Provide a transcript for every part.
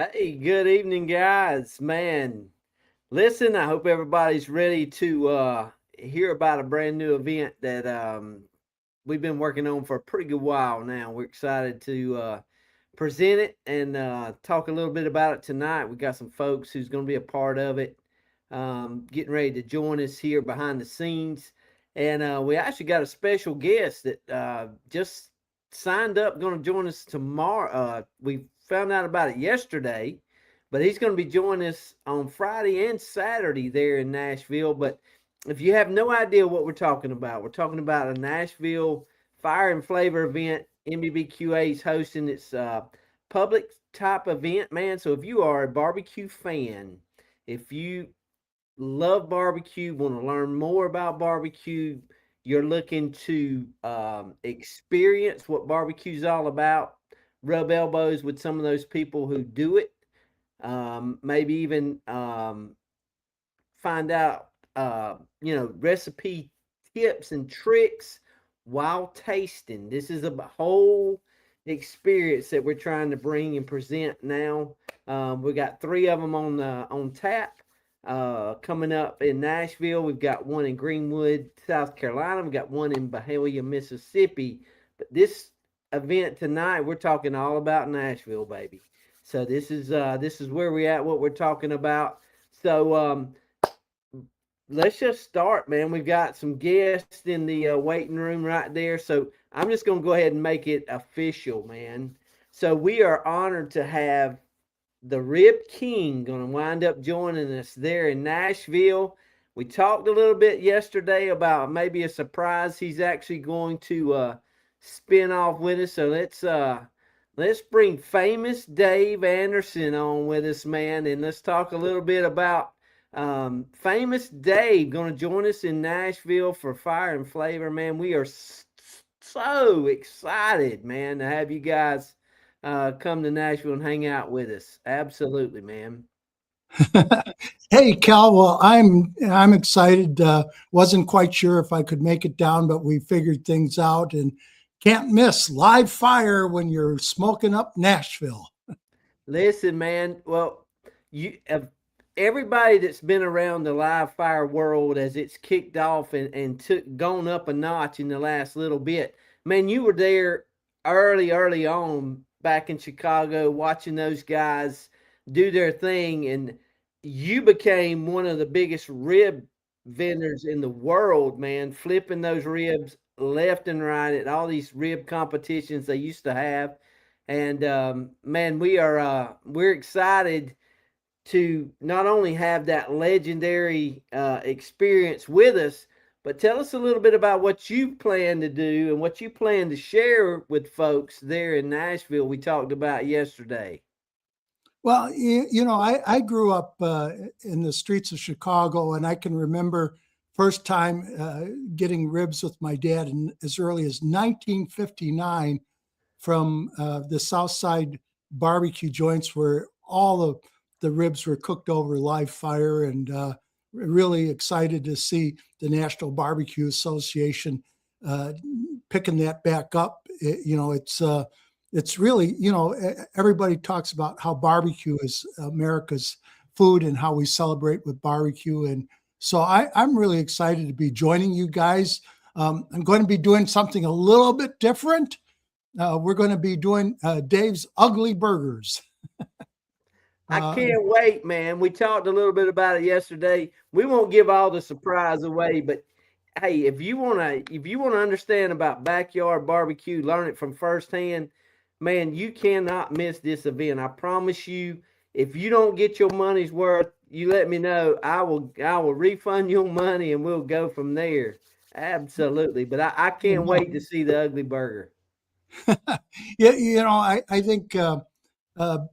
Hey, good evening, guys. Man, listen, I hope everybody's ready to hear about a brand new event that we've been working on for a pretty good while now. We're excited to present it and talk a little bit about it tonight. We got some folks who's going to be a part of it, getting ready to join us here behind the scenes. And we actually got a special guest that just signed up, going to join us tomorrow. We found out about it yesterday, but he's going to be joining us on Friday and Saturday there in Nashville. But if you have no idea what we're talking about a Nashville Fire and Flavor event. MBBQA is hosting its public type event, man. So if you are a barbecue fan, if you love barbecue, want to learn more about barbecue, you're looking to experience what barbecue's all about, rub elbows with some of those people who do it, maybe even find out, recipe tips and tricks while tasting. This is a whole experience that we're trying to bring and present now. We got three of them on tap. Coming up in Nashville, we've got one in Greenwood, South Carolina. We've got one in Bahia, Mississippi. But this event tonight, we're talking all about Nashville, baby. So this is where we at. What we're talking about. So let's just start, man. We've got some guests in the waiting room right there. So I'm just going to go ahead and make it official, man. So we are honored to have the Rib King going to wind up joining us there in Nashville. We talked a little bit yesterday about maybe a surprise he's actually going to spin off with us. So let's bring famous Dave Anderson on with us, man, and let's talk a little bit about famous Dave going to join us in Nashville for Fire and Flavor, man. We are so excited, man, to have you guys come to Nashville and hang out with us. Absolutely, man. Hey, Cal. Well, I'm excited. Wasn't quite sure if I could make it down, but we figured things out and can't miss live fire when you're smoking up Nashville. Listen, man. Well, you everybody that's been around the live fire world as it's kicked off and took gone up a notch in the last little bit. Man, you were there early on back in Chicago watching those guys do their thing, and you became one of the biggest rib vendors in the world, man, flipping those ribs left and right at all these rib competitions they used to have. And man, we're excited to not only have that legendary experience with us, but tell us a little bit about what you plan to do and what you plan to share with folks there in Nashville. We talked about yesterday. Well, I grew up in the streets of Chicago, and I can remember first time getting ribs with my dad in as early as 1959 from the South Side barbecue joints where all of the ribs were cooked over live fire, and really excited to see the National Barbecue Association uh, picking that back up. It's really, everybody talks about how barbecue is America's food and how we celebrate with barbecue. And so I'm really excited to be joining you guys. I'm going to be doing something a little bit different. We're going to be doing Dave's Ugly Burgers. I Uh, can't wait, man. We talked a little bit about it yesterday. We won't give all the surprise away, but hey, if you wanna understand about backyard barbecue, learn it from firsthand, man, you cannot miss this event. I promise you, if you don't get your money's worth, you let me know. I will refund your money and we'll go from there. Absolutely. But I can't wait to see the ugly burger. yeah, I think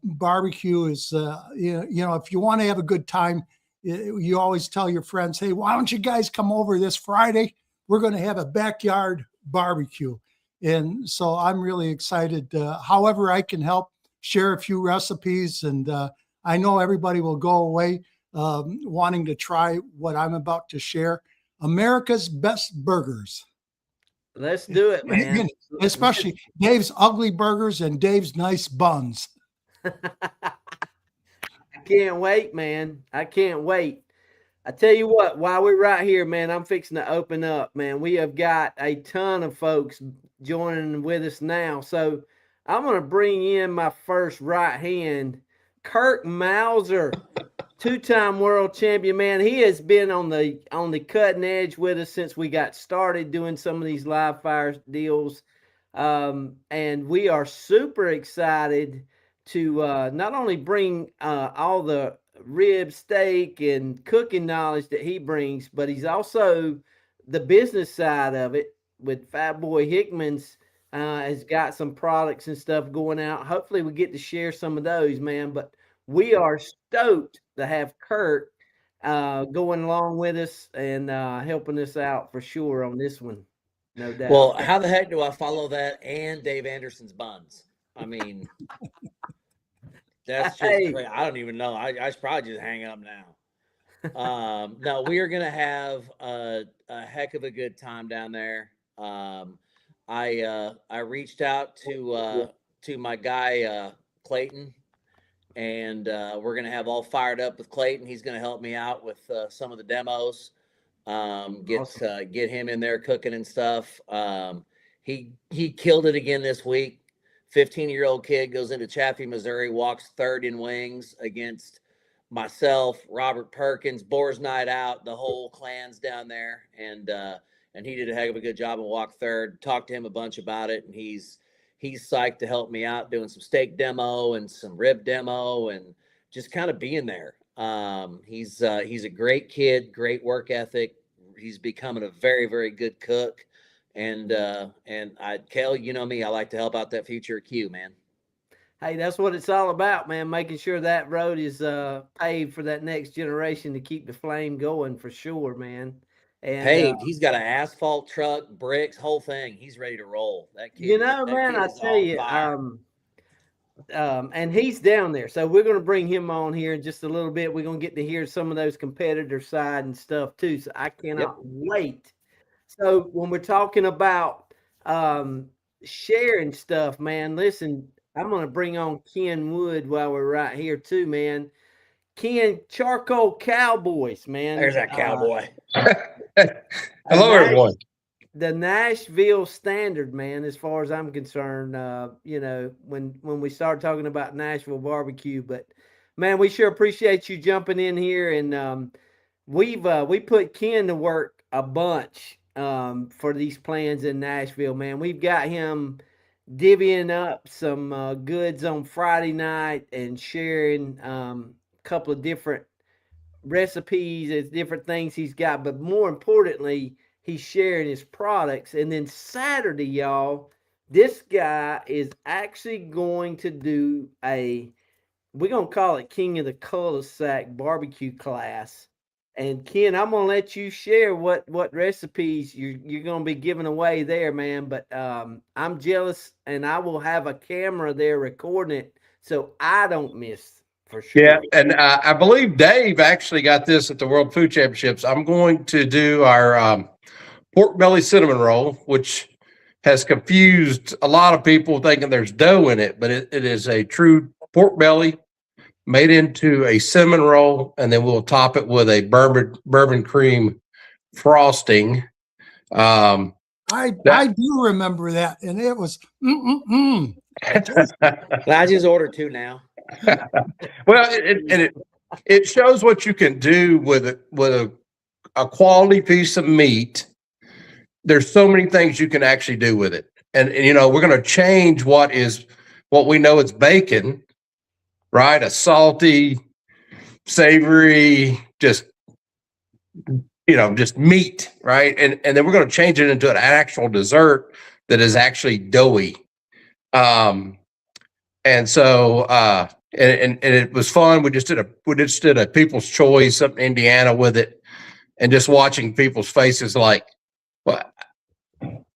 barbecue is, if you want to have a good time, you always tell your friends, hey, why don't you guys come over this Friday? We're going to have a backyard barbecue. And so I'm really excited. However, I can help share a few recipes. And I know everybody will go away wanting to try what I'm about to share. America's best burgers. Let's do it, man. Especially Dave's ugly burgers and Dave's nice buns. can't wait, man. I can't wait. I tell you what, while we're right here, man, I'm fixing to open up, man. We have got a ton of folks joining with us now. So I'm going to bring in my first right hand, Kirk Mauser, two-time world champion, man. He has been on the cutting edge with us since we got started doing some of these live fire deals. And we are super excited to not only bring all the rib steak and cooking knowledge that he brings, but he's also the business side of it with Fat Boy Hickman's has got some products and stuff going out. Hopefully we get to share some of those, man. But we are stoked to have Kurt going along with us and helping us out for sure on this one. No doubt. Well, how the heck do I follow that and Dave Anderson's buns? I mean, that's just great. I don't even know. I should probably just hang up now. No, we are going to have a heck of a good time down there. I reached out to my guy Clayton, and we're going to have all fired up with Clayton. He's going to help me out with some of the demos. Get him in there cooking and stuff. He killed it again this week. 15-year-old kid goes into Chaffee, Missouri, walks third in wings against myself, Robert Perkins, Boar's Night Out, the whole clan's down there, and he did a heck of a good job and walked third. Talked to him a bunch about it, and he's psyched to help me out doing some steak demo and some rib demo and just kind of being there. He's a great kid, great work ethic. He's becoming a very, very good cook. And Kel, you know me, I like to help out that future Q, man. Hey, that's what it's all about, man. Making sure that road is paved for that next generation to keep the flame going for sure, man. And paved. He's got an asphalt truck, bricks, whole thing. He's ready to roll. That kid, you know, man, I tell you, and he's down there. So we're going to bring him on here in just a little bit. We're going to get to hear some of those competitor side and stuff too. So I cannot wait. So when we're talking about sharing stuff, man, listen, I'm going to bring on Ken Wood while we're right here too, man. Ken, Charcoal Cowboys, man. There's that cowboy. Hello, everyone. The Nashville standard, man, as far as I'm concerned, you know, when we start talking about Nashville barbecue, but man, we sure appreciate you jumping in here. And we put Ken to work a bunch for these plans in Nashville, man. We've got him divvying up some goods on Friday night and sharing a couple of different recipes and different things he's got, but more importantly, he's sharing his products. And then Saturday, y'all, this guy is actually going to do we're going to call it King of the Cul-de-Sac barbecue class. And Ken, I'm going to let you share what recipes you're going to be giving away there, man. But I'm jealous, and I will have a camera there recording it so I don't miss. For sure. Yeah, and I believe Dave actually got this at the World Food Championships. I'm going to do our pork belly cinnamon roll, which has confused a lot of people thinking there's dough in it, but it is a true pork belly made into a cinnamon roll, and then we'll top it with a bourbon cream frosting. I do remember that, and it was I just ordered two now. Well, it shows what you can do with a quality piece of meat. There's so many things you can actually do with it, and you know, we're going to change what we know is bacon, right? A salty, savory, just meat, right? And then we're going to change it into an actual dessert that is actually doughy. And so and it was fun. We just did a People's Choice up in Indiana with it, and just watching people's faces like,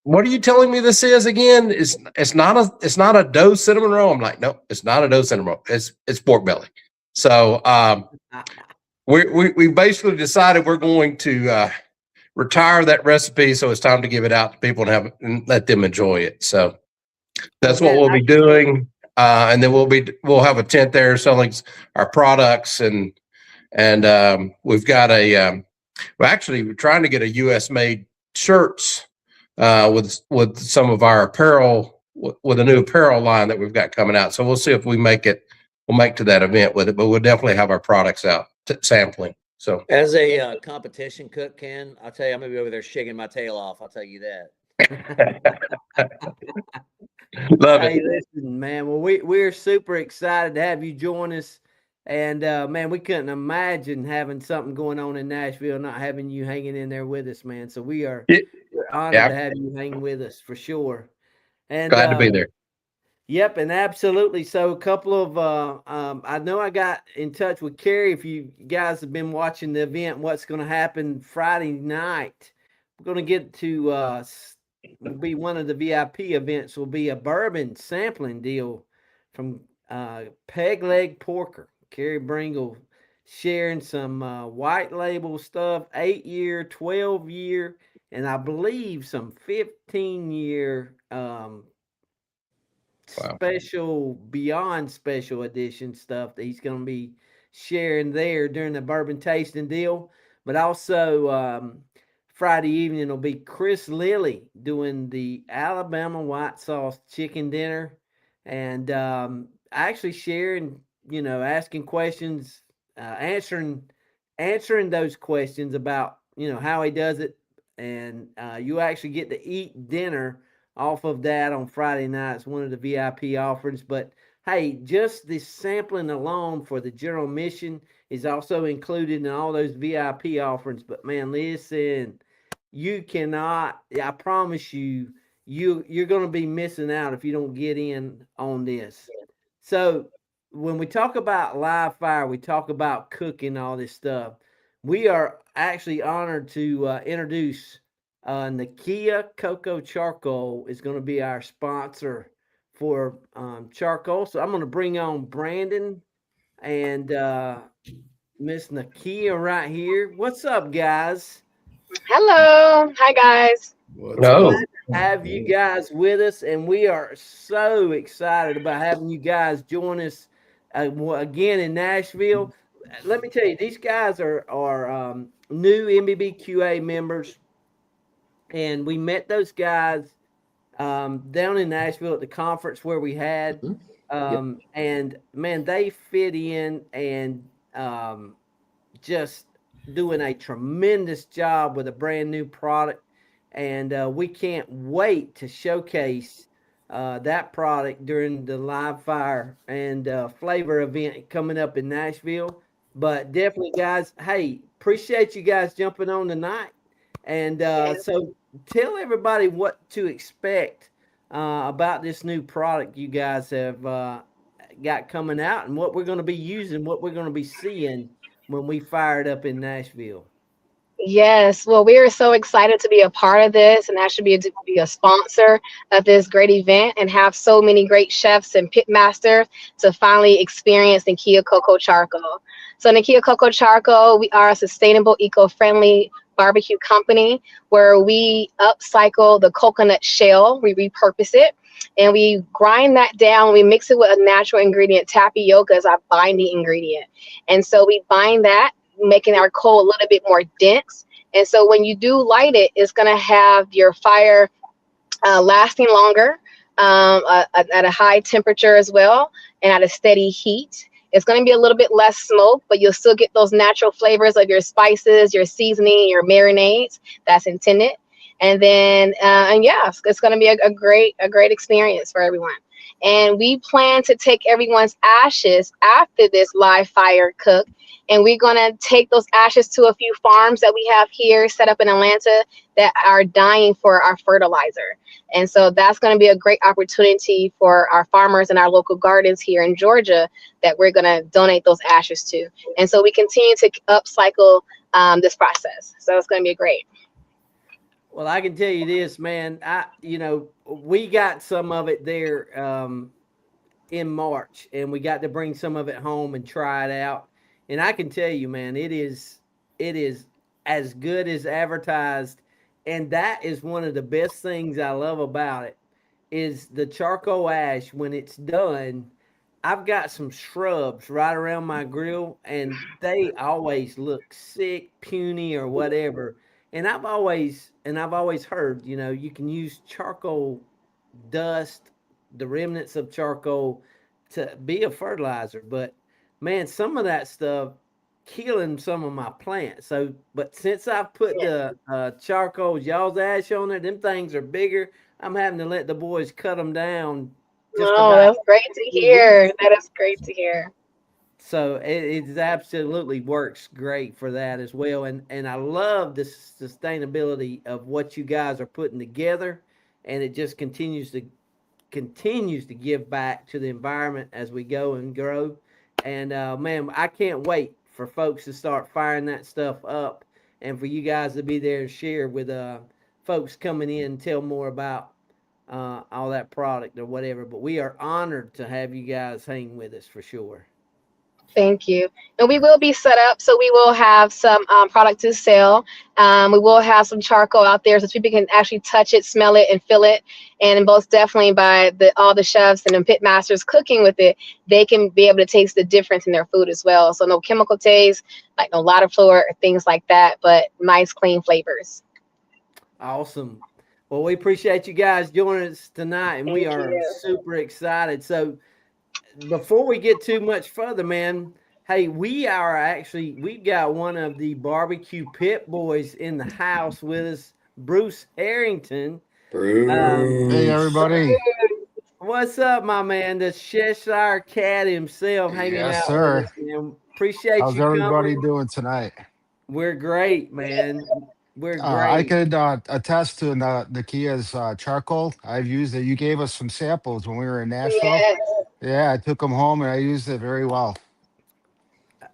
what are you telling me this is again? It's not a dough cinnamon roll. I'm like, no, it's not a dough cinnamon roll. It's pork belly. So we basically decided we're going to retire that recipe. So it's time to give it out to people and let them enjoy it. So that's what we'll be doing. and then we'll have a tent there selling our products, and we've got we're trying to get a U.S. made shirts with some of our apparel, with a new apparel line that we've got coming out. So we'll see if we'll make to that event with it, but we'll definitely have our products out sampling. So as a competition cook, Ken, I'll tell you, I'm gonna be over there shaking my tail off. I'll tell you that. love Hey, it. listen, man. Well, we're super excited to have you join us, and man, we couldn't imagine having something going on in Nashville, not having you hanging in there with us, man. So we're honored to Yeah, have you hang with us for sure. And glad to be there. yep, and absolutely. So a couple of I know I got in touch with Carrie. If you guys have been watching the event, what's going to happen Friday night? We're going to get to will be one of the VIP events. Will be a bourbon sampling deal from Peg Leg Porker. Carrie Bringle sharing some white label stuff, 8-year, 12-year, and I believe some 15-year. Wow. Special beyond special edition stuff that he's going to be sharing there during the bourbon tasting deal. But also Friday evening will be Chris Lilly doing the Alabama white sauce chicken dinner, and actually sharing, asking questions, answering those questions about how he does it, and you actually get to eat dinner off of that on Friday nights, one of the VIP offerings. But hey, just the sampling alone for the general mission is also included in all those VIP offerings. But man, listen, you cannot, I promise you, you're going to be missing out if you don't get in on this. So when we talk about live fire, we talk about cooking, all this stuff. We are actually honored to introduce Nakia Cocoa Charcoal is going to be our sponsor for charcoal. So I'm going to bring on Brandon and Miss Nakia right here. What's up, guys? Hello. Hi, guys. We're glad No. to have you guys with us, and we are so excited about having you guys join us again in Nashville. Let me tell you, these guys are new MBBQA members, and we met those guys down in Nashville at the conference where we had. And man, they fit in and just doing a tremendous job with a brand new product. And we can't wait to showcase that product during the live fire and flavor event coming up in Nashville. But definitely, guys, hey, appreciate you guys jumping on tonight. And so tell everybody what to expect about this new product you guys have got coming out, and what we're going to be using, what we're going to be seeing when we fire it up in Nashville. Yes. Well, we are so excited to be a part of this and actually be a sponsor of this great event and have so many great chefs and pit masters to finally experience Nakia Cocoa Charcoal. So, Nakia Cocoa Charcoal, we are a sustainable, eco-friendly barbecue company where we upcycle the coconut shell, we repurpose it, and we grind that down. We mix it with a natural ingredient, tapioca as our binding ingredient. And so we bind that, making our coal a little bit more dense. And so when you do light it, it's going to have your fire lasting longer at a high temperature as well, and at a steady heat. It's going to be a little bit less smoke, but you'll still get those natural flavors of your spices, your seasoning, your marinades that's intended. And then, and yeah, it's going to be a great experience for everyone. And we plan to take everyone's ashes after this live fire cook, and we're going to take those ashes to a few farms that we have here set up in Atlanta that are dying for our fertilizer. And so that's going to be a great opportunity for our farmers and our local gardens here in Georgia that we're going to donate those ashes to. And so we continue to upcycle this process. So it's going to be great. Well, I can tell you this, man. We got some of it there in March, and we got to bring some of it home and try it out. And I can tell you, man, it is as good as advertised, and that is one of the best things I love about it. is the charcoal ash when it's done. I've got some shrubs right around my grill, and they always look sick, puny, or whatever. And I've always heard, you can use charcoal dust, the remnants of charcoal, to be a fertilizer. But man, some of that stuff killing some of my plants. So, but since I've put Yeah. the charcoal y'all's ash on there, them things are bigger. I'm having to let the boys cut them down just Oh, about that's great to every week. hear. That is great to hear. So it absolutely works great for that as well. And I love the sustainability of what you guys are putting together, and it just continues to give back to the environment as we go and grow. And man, I can't wait for folks to start firing that stuff up, and for you guys to be there and share with folks coming in and tell more about all that product or whatever. But we are honored to have you guys hang with us for sure. Thank you. And we will be set up, so we will have some product to sell. We will have some charcoal out there so people can actually touch it, smell it, and feel it. And most definitely, by all the chefs and the pit masters cooking with it, they can be able to taste the difference in their food as well. So no chemical taste, like no lot of flour or things like that, but nice, clean flavors. Awesome. Well, we appreciate you guys joining us tonight, and we Thank are you. super excited. So, before we get too much further, man, hey, we've got one of the barbecue pit boys in the house with us, Bruce Harrington. Hey Bruce. everybody. What's up, my man? The Cheshire Cat himself hanging Yes, out with sir. us, man. Appreciate How's you everybody coming. doing tonight? We're great, man. We're I great. could attest to the Kia's charcoal. I've used it. You gave us some samples when we were in Nashville. Yes. Yeah, I took them home and I used it very well.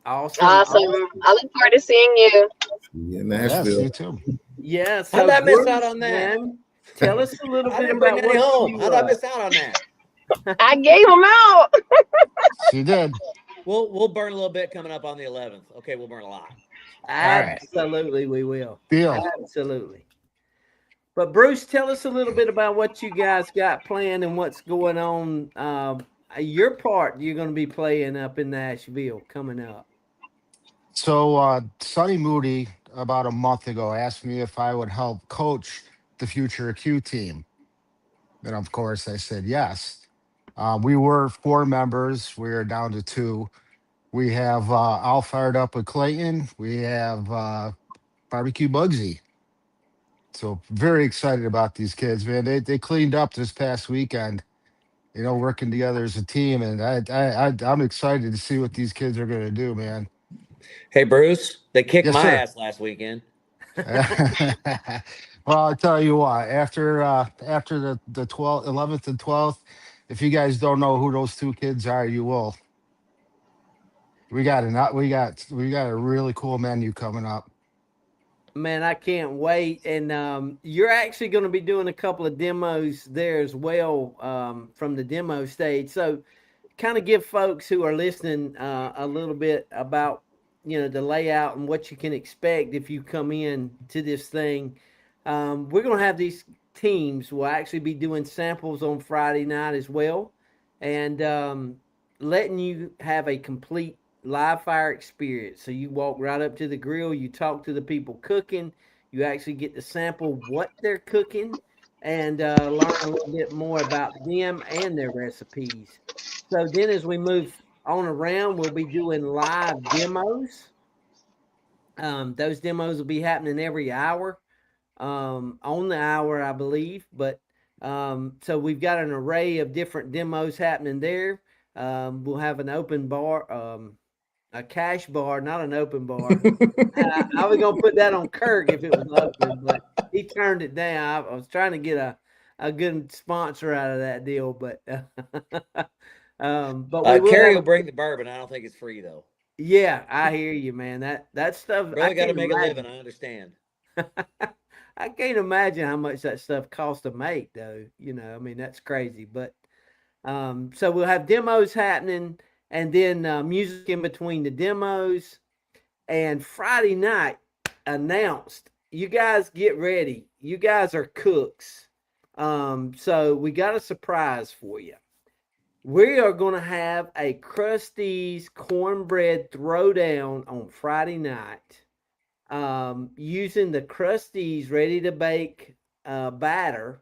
Awesome. Awesome. I look forward to seeing you. Yeah, Yes, Nashville. you too. Yeah. How'd So, I miss out Bruce, on that? man, tell us a little I bit didn't bring about any what home. you How'd I miss out on that? I gave them out. She did. We'll burn a little bit coming up on the 11th. Okay, we'll burn a lot. All right. Absolutely, we will. Deal. Absolutely. But Bruce, tell us a little bit about what you guys got planned and what's going on. Your part you're going to be playing up in Nashville coming up. So Sonny Moody about a month ago asked me if I would help coach the future Q team. And of course I said yes. We were 4 members. We are down to 2. We have All Fired Up with Clayton. We have Barbecue Bugsy. So very excited about these kids, man. They cleaned up this past weekend, working together as a team, and I'm excited to see what these kids are gonna do, man. Hey, Bruce, they kicked Yes, my sir. ass last weekend. Well, I'll tell you what. After the 12th, 11th, and 12th, if you guys don't know who those 2 kids are, you will. We got a really cool menu coming up. Man, I can't wait. And you're actually going to be doing a couple of demos there as well from the demo stage. So, kind of give folks who are listening a little bit about the layout and what you can expect if you come in to this thing. We're going to have these teams. We'll actually be doing samples on Friday night as well, and letting you have a complete live fire experience. So you walk right up to the grill, you talk to the people cooking, you actually get to sample what they're cooking, and learn a little bit more about them and their recipes. So then, as we move on around, we'll be doing live demos. Those demos will be happening every hour, on the hour, I believe. But so we've got an array of different demos happening there. We'll have an open bar, a cash bar, not an open bar. I was gonna put that on Kirk if it was open, but he turned it down. I was trying to get a good sponsor out of that deal, but but we will Carrie have will bring the bourbon. I don't think it's free though. yeah, I hear you, man. That stuff I Brother got to can't make a living. imagine. I understand. I can't imagine how much that stuff costs to make, though. I mean, that's crazy. But so we'll have demos happening, and then music in between the demos. And Friday night announced. You guys get ready. You guys are cooks. So we got a surprise for you. We are going to have a Krusty's cornbread throwdown on Friday night, using the Krusty's ready to bake batter.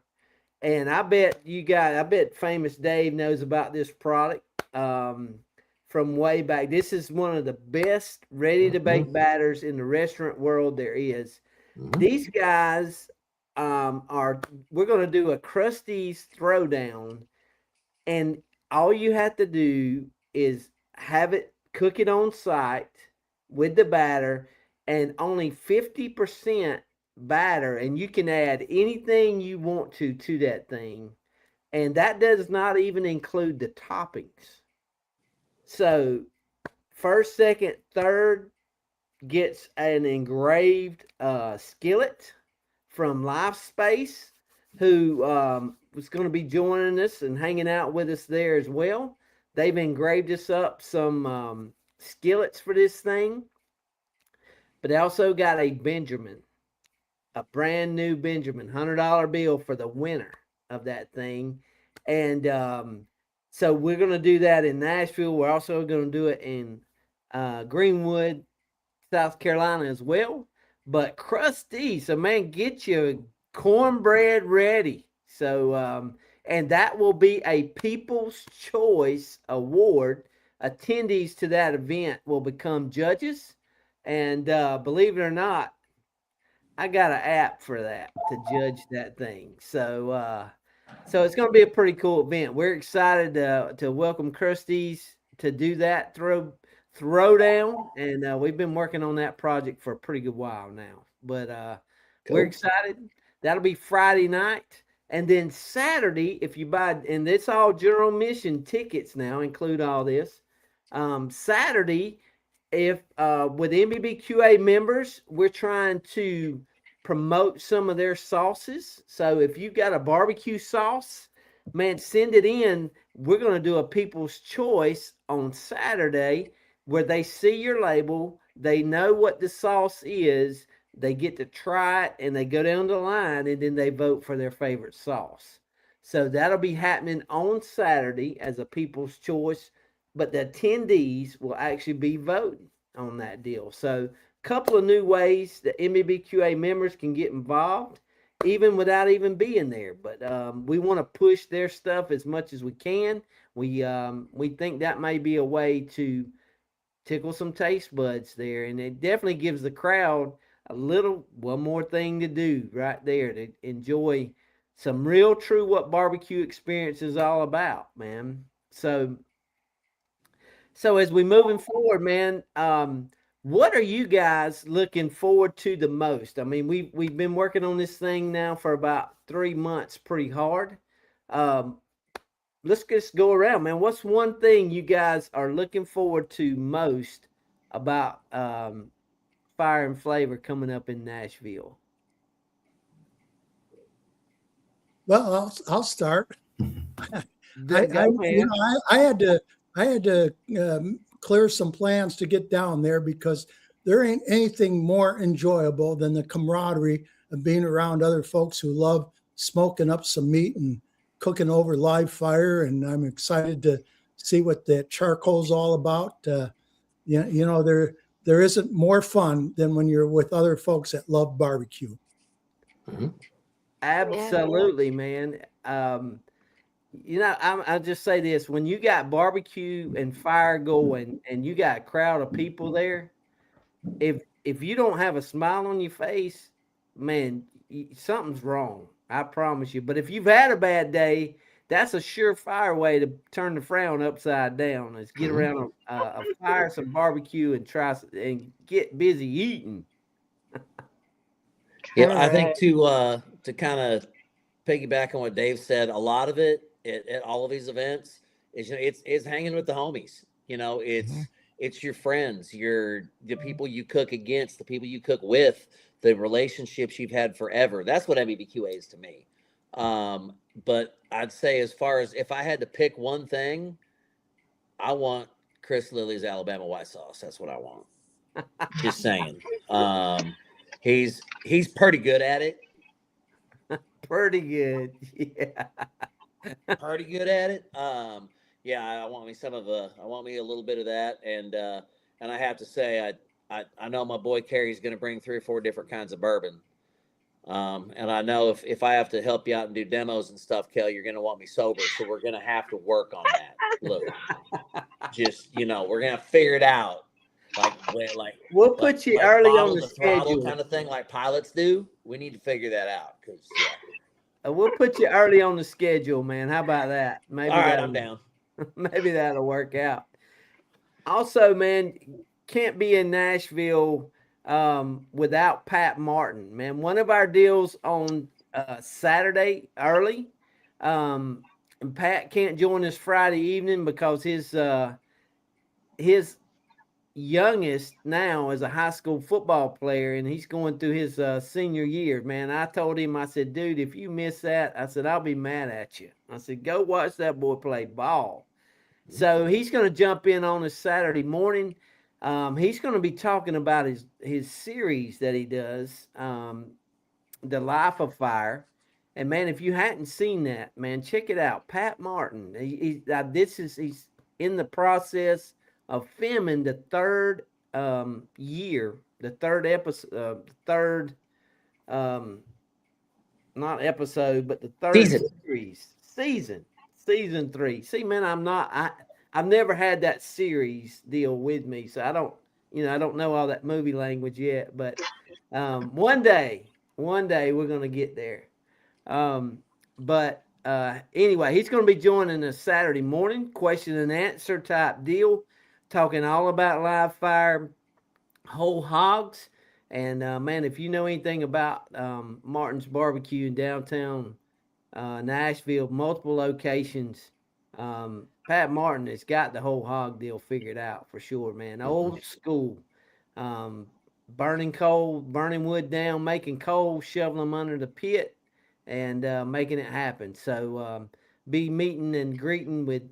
And I bet Famous Dave knows about this product from way back. This is one of the best ready to bake batters in the restaurant world there is. These guys we're going to do a Krusty's throwdown, and all you have to do is cook it on site with the batter, and only 50% batter, and you can add anything you want to that thing, and that does not even include the toppings. So first, second, third gets an engraved skillet from Life Space, who was going to be joining us and hanging out with us there as well. They've engraved us up some skillets for this thing, but they also got a Benjamin, a brand new Benjamin $100 bill for the winner of that thing. And so we're going to do that in Nashville. We're also going to do it in Greenwood, South Carolina as well. But Krusty, so man, get your cornbread ready. So, and that will be a People's Choice Award. Attendees to that event will become judges. And believe it or not, I got an app for that to judge that thing. So it's going to be a pretty cool event. We're excited to welcome Krusty's to do that throwdown, and we've been working on that project for a pretty good while now. But we're excited. That'll be Friday night, and then Saturday, if you buy, and it's all general admission tickets now, include all this. Saturday, if with MBBQA members, we're trying to promote some of their sauces. So if you've got a barbecue sauce, man, send it in. We're going to do a People's Choice on Saturday, where they see your label, they know what the sauce is, they get to try it, and they go down the line, and then they vote for their favorite sauce. So that'll be happening on Saturday as a People's Choice, but the attendees will actually be voting on that deal. So a couple of new ways that MBBQA members can get involved, even without even being there. But we want to push their stuff as much as we can. We think that may be a way to tickle some taste buds there, and it definitely gives the crowd one more thing to do right there to enjoy some real true what barbecue experience is all about, man. So as we moving forward, man, what are you guys looking forward to the most? I mean, we've been working on this thing now for about 3 months, pretty hard. Let's just go around, man. What's one thing you guys are looking forward to most about Fire and Flavor coming up in Nashville? Well, I'll start. Man. I had to clear some plans to get down there, because there ain't anything more enjoyable than the camaraderie of being around other folks who love smoking up some meat and cooking over live fire. And I'm excited to see what that charcoal's all about. There isn't more fun than when you're with other folks that love barbecue. Absolutely, man. I'll just say this: when you got barbecue and fire going, and you got a crowd of people there, if you don't have a smile on your face, man, something's wrong. I promise you. But if you've had a bad day, that's a surefire way to turn the frown upside down. Is get around a fire, some barbecue, and get busy eating. Yeah, I think to kind of piggyback on what Dave said, a lot of it at all of these events is it's hanging with the homies. It's your friends, the people you cook against, the people you cook with, the relationships you've had forever. That's what MBBQA is to me. But I'd say, as far as if I had to pick one thing, I want Chris Lilly's Alabama white sauce. That's what I want. Just saying. He's pretty good at it. Pretty good. Yeah. Pretty good at it. Yeah, I want me some of I want me a little bit of that, and I have to say, I know my boy Carrie's going to bring 3 or 4 different kinds of bourbon. And I know if I have to help you out and do demos and stuff, Kel, you're going to want me sober. So we're going to have to work on that. Look, just, we're going to figure it out. We'll put you Like early on bottle the the throttle schedule. kind of thing, like pilots do. We need to figure that out because, yeah. We'll put you early on the schedule, man. How about that? Maybe All right, that I'm down. maybe that'll work out. Also, man, can't be in Nashville without Pat Martin, man. One of our deals on Saturday early. And Pat can't join us Friday evening because his youngest now is a high school football player and he's going through his senior year. Man, I told him, I said, dude, if you miss that, I said, I'll be mad at you. I said, go watch that boy play ball. So he's going to jump in on a Saturday morning. He's going to be talking about his series that he does, The Life of Fire. And man, if you hadn't seen that, man, check it out. Pat Martin. He's in the process of filming the third year, the third episode, um, not episode, but the third season 3. See, man, I've never had that series deal with me, so I don't know all that movie language yet, but one day we're gonna get there. But anyway, he's gonna be joining us Saturday morning, question and answer type deal, talking all about live fire, whole hogs. And man, if you know anything about Martin's Barbecue in downtown Nashville, multiple locations, Pat Martin has got the whole hog deal figured out for sure, man. Old school, um, burning coal, burning wood down, making coal, shoveling them under the pit, and making it happen. So be meeting and greeting with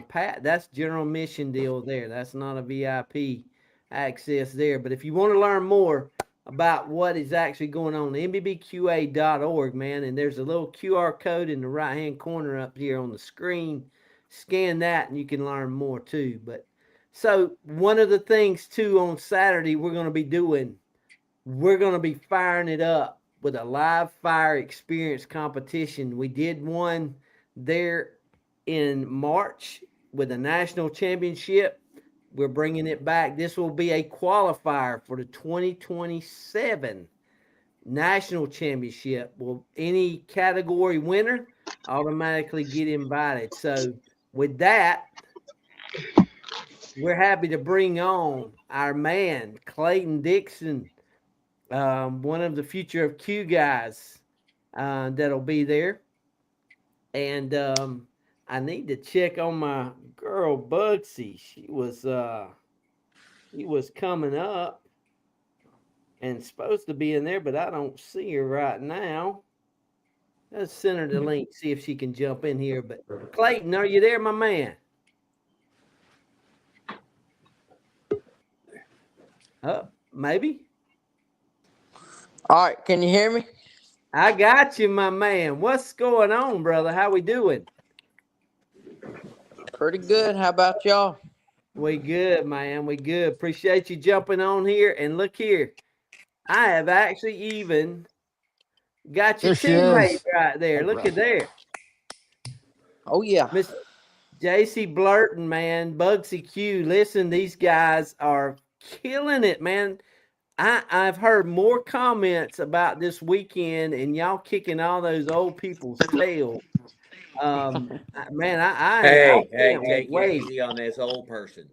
Pat. That's general mission deal there. That's not a VIP access there. But if you want to learn more about what is actually going on, mbbqa.org, man, and there's a little QR code in the right hand corner up here on the screen. Scan that and you can learn more too. But so one of the things too on Saturday we're going to be firing it up with a live fire experience competition. We did one there in March with a national championship. We're bringing it back. This will be a qualifier for the 2027 national championship. Will any category winner automatically get invited? So with that, we're happy to bring on our man, Clayton Dixon, one of the Future of Q guys that'll be there. And I need to check on my girl Bugsy. She was coming up and supposed to be in there, but I don't see her right now. Let's send her the link, see if she can jump in here. But Clayton, are you there, my man? Maybe. All right, can you hear me? I got you, my man. What's going on, brother? How we doing? Pretty good. How about y'all? We good, man. We good. Appreciate you jumping on here. And look here, I have actually even got your There she teammate is. right there. Look at there. Oh yeah. Miss JC Blurton, man. Bugsy Q. Listen, these guys are killing it, man. I've heard more comments about this weekend and y'all kicking all those old people's tails. Man, I Hey, can't take it wait. easy on this old person.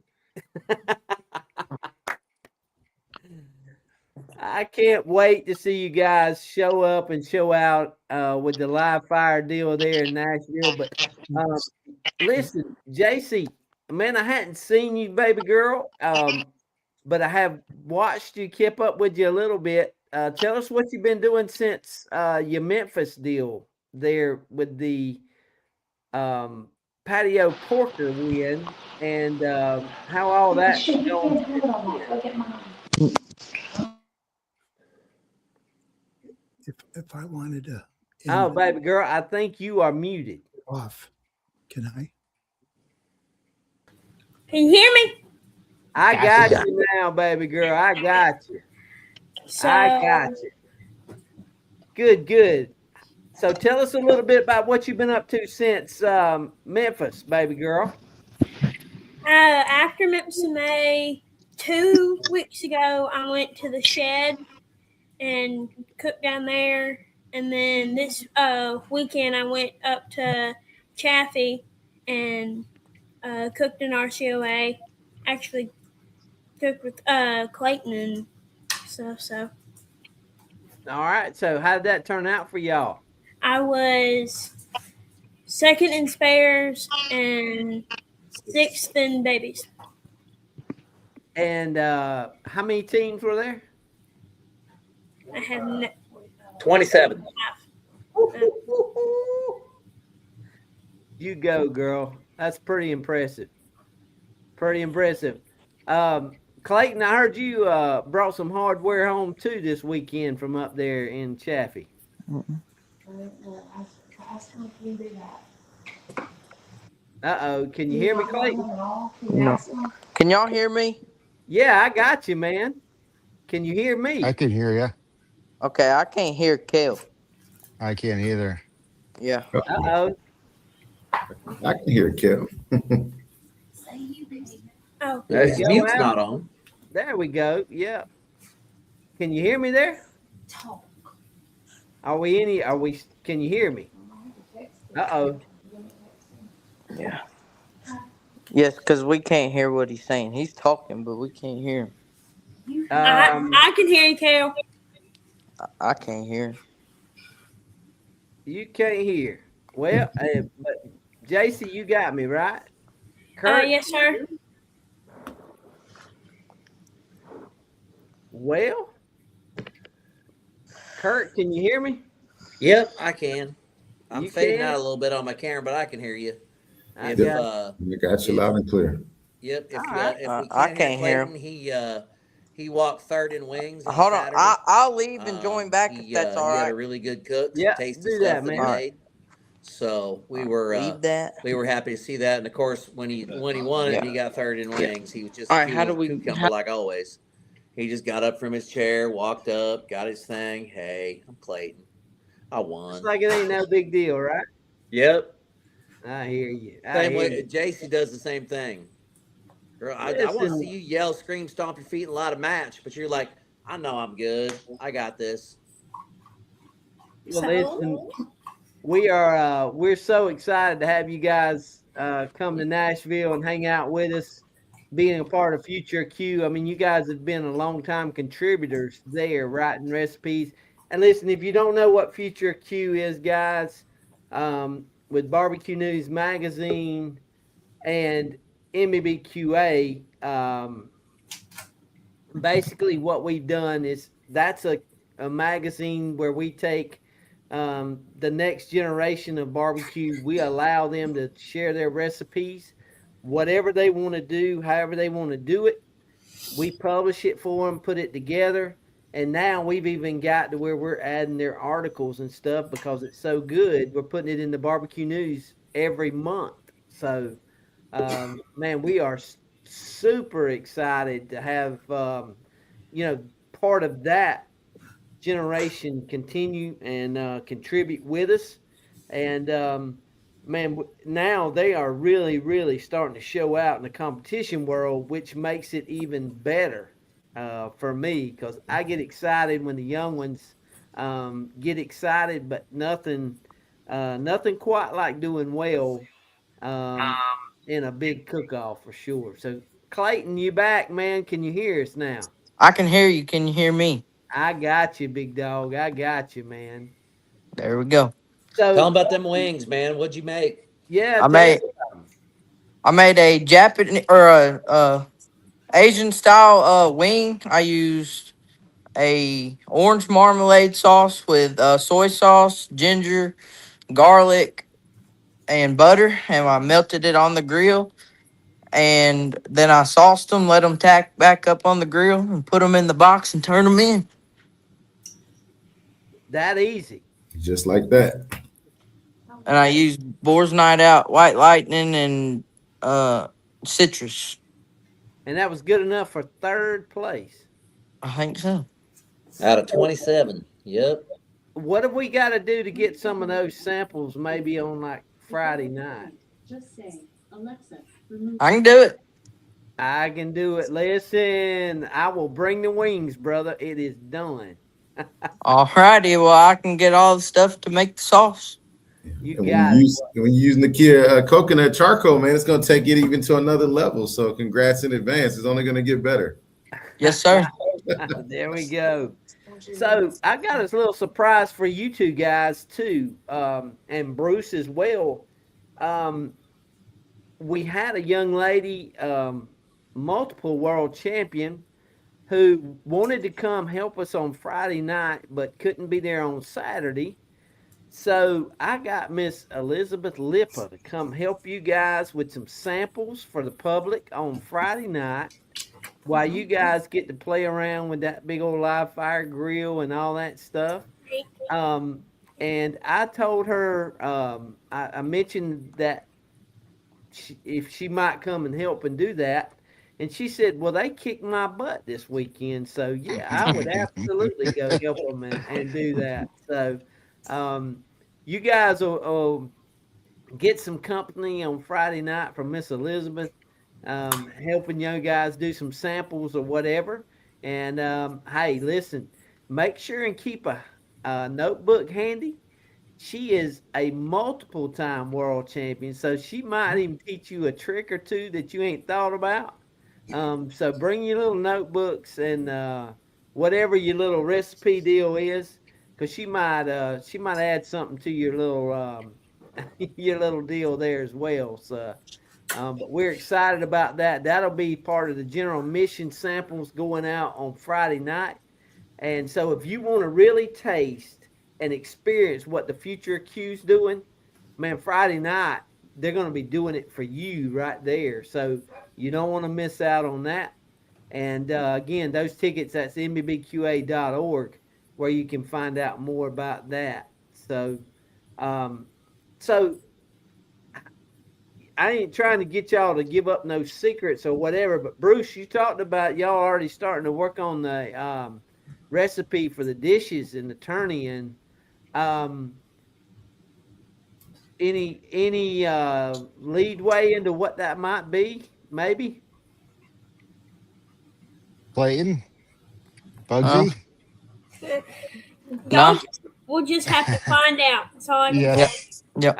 I can't wait to see you guys show up and show out with the live fire deal there in Nashville. But listen, JC, man, I hadn't seen you, baby girl, but I have watched you, kept up with you a little bit. Tell us what you've been doing since your Memphis deal there with the patio porker win and how all that's going. If I wanted to Oh, and baby girl, I think you are muted. off. Can I? Can you hear me? I Gotcha got now. you now, baby girl. I got you. I got So, you. Good, good. So tell us a little bit about what you've been up to since Memphis, baby girl. after Memphis in May, 2 weeks ago, I went to the shed and cooked down there. And then this weekend, I went up to Chaffee and cooked in RCOA. Actually, cooked with Clayton and stuff. So All right. So how did that turn out for y'all? I was second in spares and sixth in babies. And how many teams were there? I have no, 27. You go, girl. That's pretty impressive. Pretty impressive. Clayton, I heard you brought some hardware home too this weekend from up there in Chaffee. Uh-oh. Can you hear me, Clayton? No. Can y'all hear me? Yeah, I got you, man. Can you hear I me? can hear you. Okay, I can't hear Kel. I can't either. Yeah. Uh-oh. I can hear Kel. oh, Did His he go mute's out? not on. There we go. Yeah. Can you hear me there? Can you hear me? Uh-oh. Yeah. Yes, because we can't hear what he's saying. He's talking, but we can't hear him. I can hear you, Kale. I can't hear him. You can't hear. Well, but JC, you got me, right? Kurt? Yes, sir. Well, Kurt, can you hear me? Yep, I can. I'm You fading can? out a little bit on my camera, but I can hear you. I If got I got you loud and clear. Yep, if All right. if we I can't can't hear Clayton, he walked third in wings on Hold on. Saturday. I'll leave and join back if that's all He had right. a really good cook, some Yeah, tasty do stuff that, that he man. All right. made. So Leave that. we were happy to see that, and of course when he won it, Yeah. and he got third in Yeah. wings. He was just All right. cool, How do we? cucumber like always. He just got up from his chair, walked up, got his thing. Hey, I'm Clayton. I It's won. like it ain't no big deal, right? Yep. I hear you. I Same hear way you. JC does the same thing. Girl, I want to see Listen, you yell, scream, stomp your feet, and a lot of match, but you're like, I know I'm good. I got this. well, listen, we're so excited to have you guys come to Nashville and hang out with us, being a part of Future Q. I mean, you guys have been a long time contributors there, writing recipes. And listen, if you don't know what Future Q is, guys, with Barbecue News Magazine and MBBQA, basically what we've done is that's a magazine where we take the next generation of barbecue. We allow them to share their recipes, whatever they want to do, however they want to do it. We publish it for them, put it together, and now we've even got to where we're adding their articles and stuff because it's so good. We're putting it in the barbecue news every month. So, man, we are super excited to have part of that generation continue and contribute with us. And man, now they are really, really starting to show out in the competition world, which makes it even better for me because I get excited when the young ones get excited, but nothing quite like doing well um, in a big cook-off for sure. So Clayton, you back, man? Can you hear us now? I can hear you. Can you hear me? I got you, big dog. I got you, man. There we go. Tell him So about them wings, man. What'd you make? yeah, I tell us made about 'em. I made a Japanese or a Asian style wing. I used a orange marmalade sauce with soy sauce, ginger, garlic, and butter, and I melted it on the grill. And then I sauced them, let them tack back up on the grill, and put them in the box and turn them in. That easy. Just like that. And I used Boar's Night Out, White Lightning, and Citrus. And that was good enough for third place. I think so. Out of 27. Yep. What have we got to do to get some of those samples maybe on like Friday night? I can do it. I can do it. Listen, I will bring the wings, brother. It is done. Alrighty, well, I can get all the stuff to make the sauce. You And got it. when you use Nakia coconut charcoal, man, it's going to take it even to another level. So congrats in advance. It's only going to get better. Yes, sir. There we go. So I got a little surprise for you two guys too, and Bruce as well. We had a young lady, multiple world champion, who wanted to come help us on Friday night, but couldn't be there on Saturday. So I got Miss Elizabeth Lippa to come help you guys with some samples for the public on Friday night, while you guys get to play around with that big old live fire grill and all that stuff. Um, and I told her, I mentioned that if she might come and help and do that. And she said, well, they kicked my butt this weekend. So, yeah, I would absolutely go help them and do that. So, you guys will get some company on Friday night from Miss Elizabeth, helping you guys do some samples or whatever. And hey, listen, make sure and keep a notebook handy. She is a multiple time world champion, so she might even teach you a trick or two that you ain't thought about. So bring your little notebooks and whatever your little recipe deal is, because she might add something to your little your little deal there as well. So, but we're excited about that. That'll be part of the general mission samples going out on Friday night. And so, if you want to really taste and experience what the future Q's doing, man, Friday night they're going to be doing it for you right there. So you don't want to miss out on that. And again, those tickets, that's mbbqa.org, where you can find out more about that. So, um, so I ain't trying to get y'all to give up no secrets or whatever, but Bruce, you talked about y'all already starting to work on the recipe for the dishes and the tourney, and any lead way into what that might be, maybe? Clayton, Uh, Bugsy. nah. We'll just have to find out. That's all I can Yeah. Yep. say. Yep.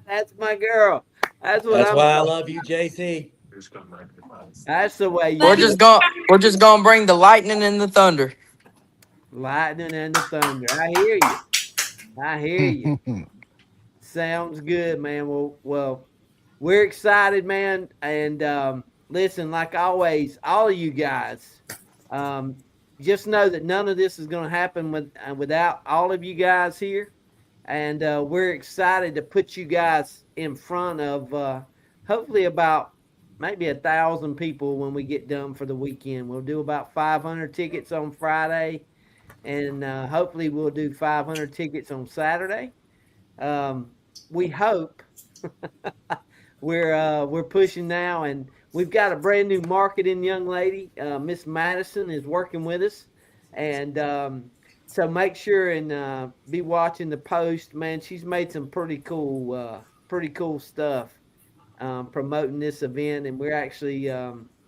That's my girl. That's what That's I'm. why I love you, JC. That's the way you We're do just it. gonna bring the lightning and the thunder. Lightning and the thunder. I hear you. I hear you. Sounds good, man. Well, we're excited, man. And listen, like always, all of you guys, um, just know that none of this is going to happen without all of you guys here. And we're excited to put you guys in front of hopefully about maybe 1,000 people when we get done for the weekend. We'll do about 500 tickets on Friday, and hopefully we'll do 500 tickets on Saturday. We hope. We're pushing now, and we've got a brand new marketing young lady. Miss Madison is working with us, and so make sure and be watching the post. Man, she's made some pretty cool stuff promoting this event, and we're actually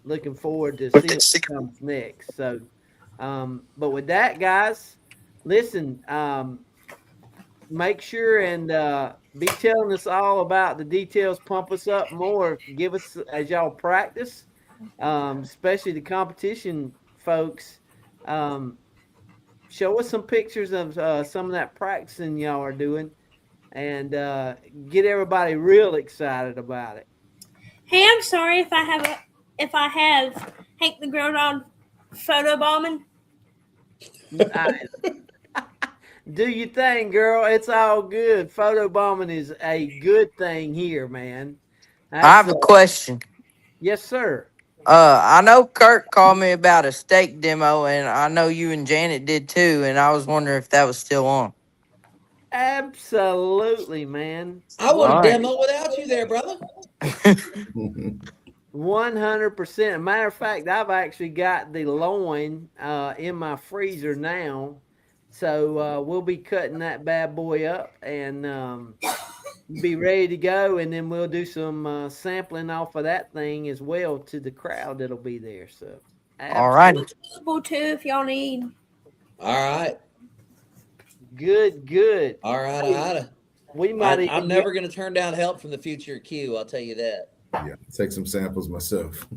looking forward to seeing what comes next. So, but with that, guys, listen. Make sure and be telling us all about the details. Pump us up more. Give us as y'all practice, especially the competition folks. Um, show us some pictures of some of that practicing y'all are doing, and get everybody real excited about it. Hey, I'm sorry if I have Hank the Grown Dog photo bombing. Do your thing, girl. It's all good. Photo bombing is a good thing here, man. I have a question. Yes, sir. I know Kurt called me about a steak demo, and I know you and Janet did too. And I was wondering if that was still on. Absolutely, man. I would All have right. demo without you there, brother. 100%. Matter of fact, I've actually got the loin in my freezer now. So we'll be cutting that bad boy up and be ready to go. And then we'll do some sampling off of that thing as well to the crowd that'll be there. So, All right. Available too if y'all need. All right. Good. All right. We might I'm even never going to turn down help from the future Q. I'll tell you that. Yeah, take some samples myself.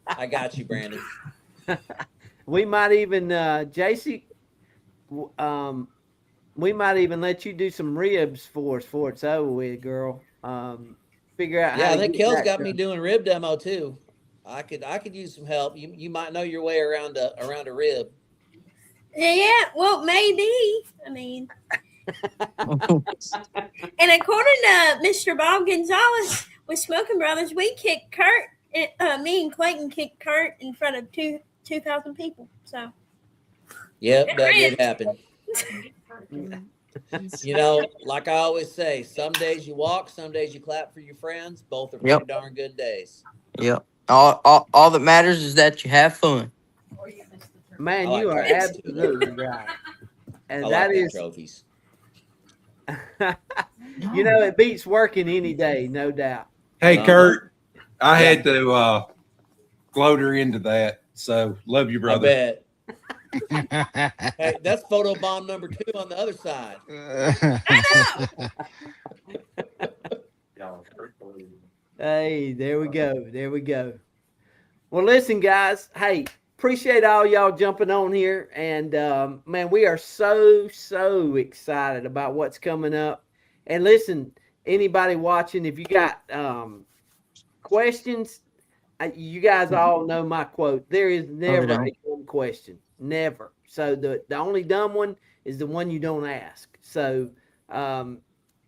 I got you, Brandon. we might even JC we might even let you do some ribs for us before it's over with, girl. Figure out Yeah, how I to think get Kel's that got me done. doing rib demo too. I could use some help. You might know your way around a rib. Yeah, well, maybe. I mean, and according to Mr. Bob Gonzalez with Smoking Brothers, we kicked Kurt. Me and Clayton kicked Kurt in front of 2,000 people. So. Yep, that did happen. You know, like I always say, some days you walk, some days you clap for your friends. Both are pretty darn good days. Yep. All that matters is that you have fun. Man, like you are trophies. absolutely right. And I that like is trophies. you know, it beats working any day, no doubt. Hey, Uh-huh. Kurt, I had to float her into that. So love you, I brother. bet. Hey, that's photo bomb number 2 on the other side. Hey, there we go. Well, listen, guys. Hey, appreciate all y'all jumping on here. And man, we are so excited about what's coming up. And listen, anybody watching, if you got questions, you guys all know my quote. There is never a dumb question. Never. So the only dumb one is the one you don't ask. So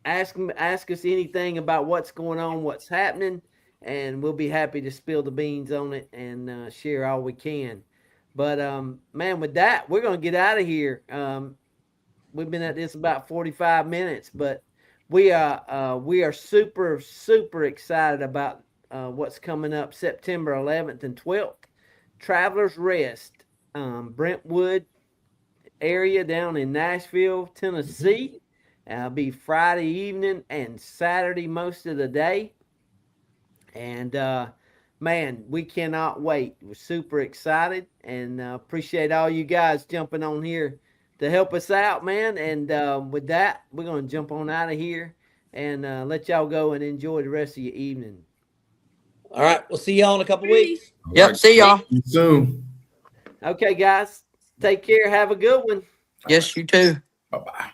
ask us anything about what's going on, what's happening, and we'll be happy to spill the beans on it and share all we can. But man, with that, we're gonna get out of here. We've been at this about 45 minutes, but we are super excited about what's coming up September 11th and 12th. Travelers Rest, Brentwood area down in Nashville, Tennessee. Be Friday evening and Saturday most of the day. And man, we cannot wait. We're super excited and appreciate all you guys jumping on here to help us out, man. And with that, we're going to jump on out of here and let y'all go and enjoy the rest of your evening. All right. We'll see y'all in a couple weeks. Yep. See y'all. See you soon. Okay, guys. Take care. Have a good one. Yes, you too. Bye-bye.